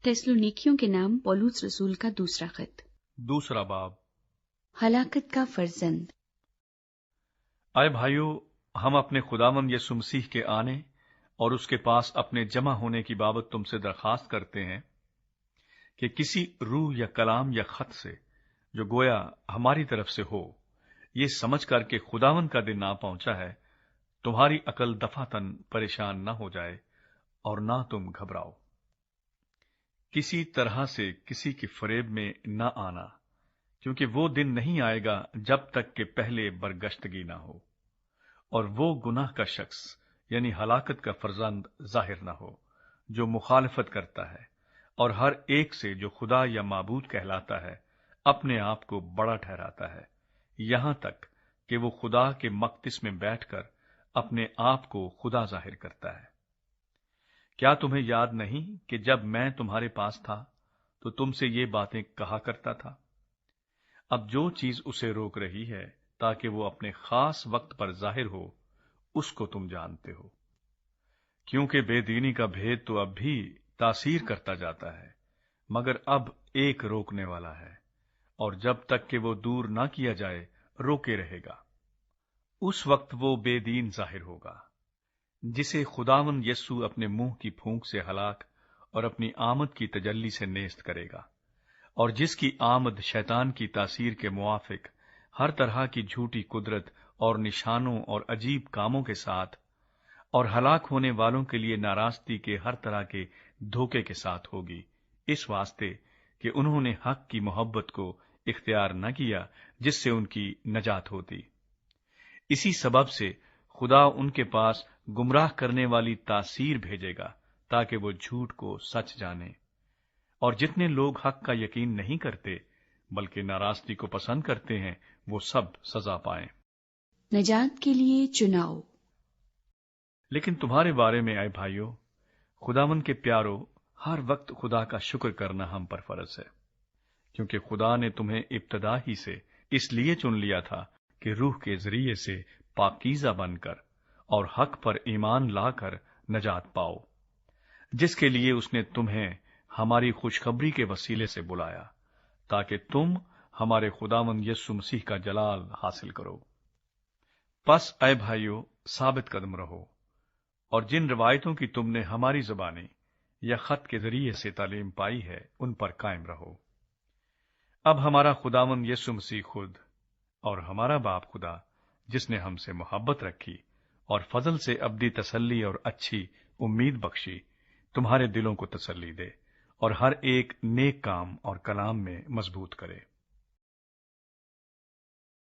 थिस्सलुनीकियों के नाम पौलुस रसूल का दूसरा खत। दूसरा बाब। हलाकत का फर्जंद। आए भाइयों, हम अपने खुदावंद यीशु मसीह के आने और उसके पास अपने जमा होने की बाबत तुमसे दरखास्त करते हैं कि किसी रूह या कलाम या खत से जो गोया हमारी तरफ से हो, ये समझ कर के खुदावंद का दिन ना पहुंचा है, तुम्हारी अकल दफातन परेशान न हो जाए और ना तुम घबराओ। किसी तरह से किसी की फरेब में न आना, क्योंकि वो दिन नहीं आएगा जब तक कि पहले बरगश्तगी न हो और वो गुनाह का शख्स यानी हलाकत का फर्जंद जाहिर न हो जो मुखालफत करता है और हर एक से जो खुदा या माबूद कहलाता है अपने आप को बड़ा ठहराता है, यहां तक कि वो खुदा के मकदिस में बैठकर अपने आप को खुदा जाहिर करता है। क्या तुम्हें याद नहीं कि जब मैं तुम्हारे पास था तो तुमसे ये बातें कहा करता था? अब जो चीज उसे रोक रही है ताकि वो अपने खास वक्त पर जाहिर हो, उसको तुम जानते हो, क्योंकि बेदीनी का भेद तो अब भी तासीर करता जाता है, मगर अब एक रोकने वाला है और जब तक कि वो दूर ना किया जाए रोके रहेगा। उस वक्त वो बेदीन जाहिर होगा जिसे खुदावंद यस्सु अपने मुंह की फूंक से हलाक और अपनी आमद की तजल्ली से नेस्त करेगा, और जिसकी आमद शैतान की तासीर के मुआफिक हर तरह की झूठी कुदरत और निशानों और अजीब कामों के साथ और हलाक होने वालों के लिए नाराजगी के हर तरह के धोखे के साथ होगी, इस वास्ते कि उन्होंने हक की मोहब्बत को इख्तियार न किया जिससे उनकी नजात होती। इसी सबब से खुदा उनके पास गुमराह करने वाली तासीर भेजेगा ताकि वो झूठ को सच जाने, और जितने लोग हक का यकीन नहीं करते बल्कि नाराजगी को पसंद करते हैं वो सब सजा पाएं। नजात के लिए चुनाव। लेकिन तुम्हारे बारे में आए भाइयों, खुदावंद के प्यारो, हर वक्त खुदा का शुक्र करना हम पर फर्ज है, क्योंकि खुदा ने तुम्हें इब्तदा ही से इसलिए चुन लिया था कि रूह के जरिए से पाकीज़ा बनकर और हक पर ईमान लाकर नजात पाओ, जिसके लिए उसने तुम्हें हमारी खुशखबरी के वसीले से बुलाया ताकि तुम हमारे खुदावंद यीशु मसीह का जलाल हासिल करो। बस ऐ भाइयों, साबित कदम रहो और जिन रवायतों की तुमने हमारी ज़बानी या खत के जरिए से तालीम पाई है उन पर कायम रहो। अब हमारा खुदावंद यीशु मसीह खुद और हमारा बाप खुदा, जिसने हमसे मोहब्बत रखी और फजल से अब्दी तसल्ली और अच्छी उम्मीद बख्शी, तुम्हारे दिलों को तसल्ली दे और हर एक नेक काम और कलाम में मजबूत करे।